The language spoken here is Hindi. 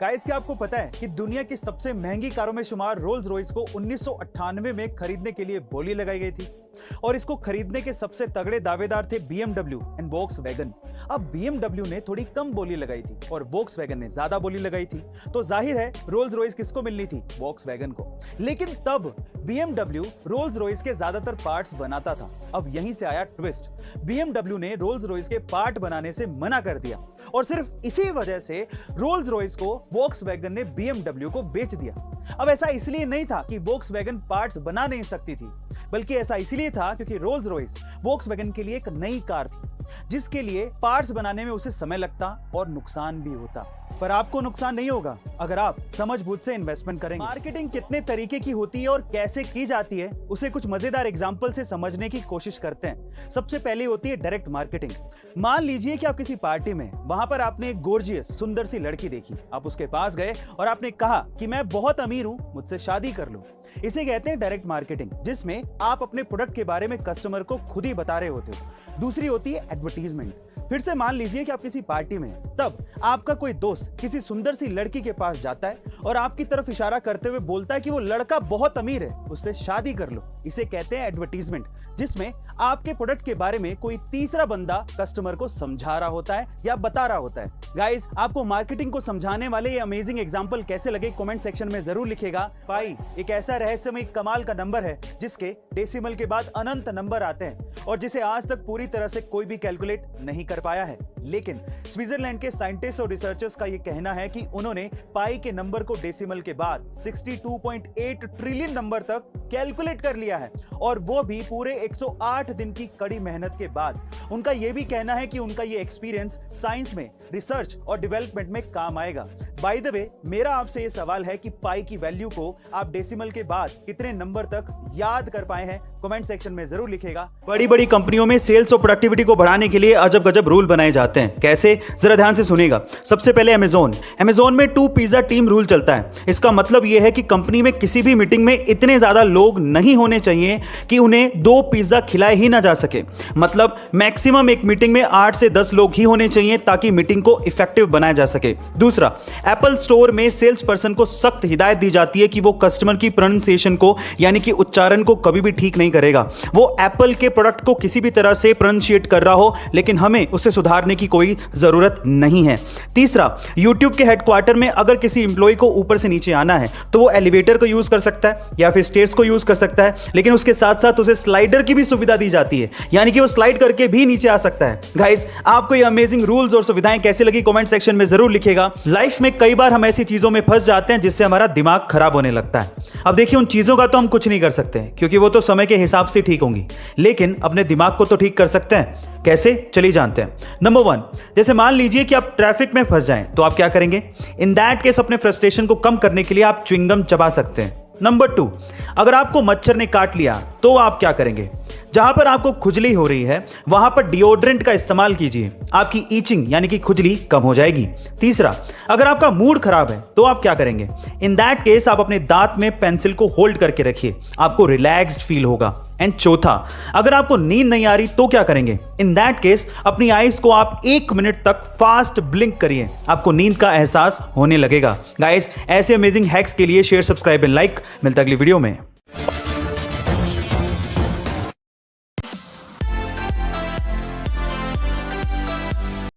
गाइस, क्या आपको पता है कि दुनिया की सबसे महंगी कारों में शुमार रोल्स रॉयस को 1998 में खरीदने के लिए बोली लगाई गई थी और इसको खरीदने के सबसे तगड़े दावेदार थे BMW एंड वोक्सवैगन। अब BMW ने थोड़ी कम बोली लगाई थी और वोक्सवैगन ने ज्यादा बोली लगाई थी, तो जाहिर है रोल्स रॉयस किसको मिलनी थी? वोक्सवैगन को। लेकिन तब BMW रोल्स रॉयस के ज्यादातर पार्ट्स बनाता था। अब यहीं से आया ट्विस्ट। BMW ने रोल्स रॉयस के पार्ट बनाने से मना कर दिया और सिर्फ इसी वजह से रोल्स रॉयस को वोक्सवैगन ने BMW को बेच दिया। अब ऐसा इसलिए नहीं था कि वोक्सवैगन पार्ट्स बना नहीं सकती थी, बल्कि ऐसा इसलिए था क्योंकि रोल्स रॉयस वोक्सवैगन के लिए एक नई कार थी जिसके लिए पार्ट्स बनाने में उसे समय लगता और नुकसान भी होता। पर आपको नुकसान नहीं होगा अगर आप समझबूझ से इन्वेस्टमेंट करेंगे। मार्केटिंग कितने तरीके की होती है और कैसे की जाती है उसे कुछ मजेदार एग्जांपल से समझने की कोशिश करते हैं। सबसे पहले होती है डायरेक्ट मार्केटिंग। मान लीजिए कि आप किसी पार्टी में, वहां पर आपने एक गॉर्जियस सुंदर सी लड़की देखी। आप उसके पास गए और आपने कहा कि मैं बहुत अमीर हूं, मुझसे शादी कर लो। इसे कहते हैं डायरेक्ट मार्केटिंग, जिसमें आप अपने प्रोडक्ट के बारे में कस्टमर को खुद ही बता रहे होते हो। दूसरी होती है एडवर्टीजमेंट। फिर से मान लीजिए कि आप किसी पार्टी में, तब आपका कोई दोस्त किसी सुंदर सी लड़की के पास जाता है और आपकी तरफ इशारा करते हुए बोलता है कि वो लड़का बहुत अमीर है, उससे शादी कर लो। इसे कहते हैं एडवर्टीजमेंट, जिसमें आपके प्रोडक्ट के बारे में कोई तीसरा बंदा कस्टमर को समझा रहा होता है या बता रहा होता है। गाइस, आपको मार्केटिंग को समझाने वाले ये अमेजिंग एग्जांपल कैसे लगे कमेंट सेक्शन में जरूर लिखिएगा। पाई एक ऐसा रहस्यमय कमाल का नंबर है जिसके डेसिमल के बाद अनंत नंबर आते हैं और जिसे आज तक पूरी तरह से कोई भी कैलकुलेट नहीं कर पाया है। लेकिन स्विट्जरलैंड के साइंटिस्ट और रिसर्चर्स का यह कहना है कि उन्होंने पाई के नंबर को डेसिमल के बाद 62.8 ट्रिलियन नंबर तक कैलकुलेट कर लिया है, और वो भी पूरे 108 दिन की कड़ी मेहनत के बाद। उनका यह भी कहना है कि उनका यह एक्सपीरियंस साइंस में रिसर्च और डेवलपमेंट में काम आएगा। बाय द वे, मेरा आपसे यह सवाल है कि पाई की वैल्यू को आप डेसिमल के बाद कितने नंबर तक याद कर पाए हैं? कमेंट सेक्शन में जरूर लिखिएगा। बड़ी बड़ी कंपनियों में सेल्स और प्रोडक्टिविटी को बढ़ाने के लिए अजब गजब रूल बनाए जाते हैं। कैसे? जरा ध्यान से सुनिएगा। सबसे पहले अमेज़न में 2 पिज्जा टीम रूल चलता है। इसका मतलब यह है कि कंपनी में किसी भी मीटिंग में इतने ज्यादा लोग नहीं होने चाहिए कि उन्हें 2 पिज्जा खिलाए ही ना जा सके। मतलब मैक्सिमम एक मीटिंग में 8 से 10 लोग ही होने चाहिए ताकि मीटिंग को इफेक्टिव बनाया जा सके। दूसरा, एप्पल स्टोर में सेल्स पर्सन को सख्त हिदायत दी जाती है कि वो कस्टमर की प्रोनाउंसिएशन को, यानी कि उच्चारण को कभी भी ठीक नहीं करेगा। वो एप्पल के प्रोडक्ट को किसी भी तरह से प्रोनाउंसिएट कर रहा हो, लेकिन हमें उसे सुधारने की कोई जरूरत नहीं है। तीसरा, YouTube के हेडक्वार्टर में अगर किसी एम्प्लॉय को ऊपर से नीचे आना है तो वो एलिवेटर को यूज कर सकता है या फिर स्टेयर्स को यूज कर सकता है, लेकिन उसके साथ साथ उसे स्लाइडर की भी सुविधा दी जाती है, यानी कि वो स्लाइड करके भी नीचे आ सकता है। गाइस, आपको ये अमेजिंग रूल्स और सुविधाएं कैसी लगी कमेंट सेक्शन में जरूर लिखिएगा। लाइफ में कई बार हम ऐसी चीजों में फंस जाते हैं जिससे हमारा दिमाग खराब होने लगता है। अब देखिए, उन चीजों का तो हम कुछ नहीं कर सकते क्योंकि वो तो समय के हिसाब से ठीक होंगी, लेकिन अपने दिमाग को तो ठीक कर सकते हैं। कैसे? चलिए जानते हैं। नंबर 1, जैसे मान लीजिए कि आप ट्रैफिक में फंस जाएं, तो आप क्या करेंगे? इन दैट केस अपने फ्रस्ट्रेशन को कम करने के लिए आप च्युइंगम चबा सकते हैं। नंबर 2, अगर आपको मच्छर ने काट लिया तो आप क्या करेंगे? जहां पर आपको खुजली हो रही है वहां पर डिओड्रेंट का इस्तेमाल कीजिए, आपकी ईचिंग यानी कि खुजली कम हो जाएगी। तीसरा, अगर आपका मूड खराब है तो आप क्या करेंगे? इन दैट केस आप अपने दांत में पेंसिल को होल्ड करके रखिए, आपको रिलैक्स्ड फील होगा। एंड चौथा, अगर आपको नींद नहीं आ रही तो क्या करेंगे? इन दैट केस अपनी आईज को आप 1 मिनट तक फास्ट ब्लिंक करिए, आपको नींद का एहसास होने लगेगा। गाइस, ऐसे अमेजिंग हैक्स के लिए शेयर, सब्सक्राइब एंड लाइक। मिलता है अगली वीडियो में।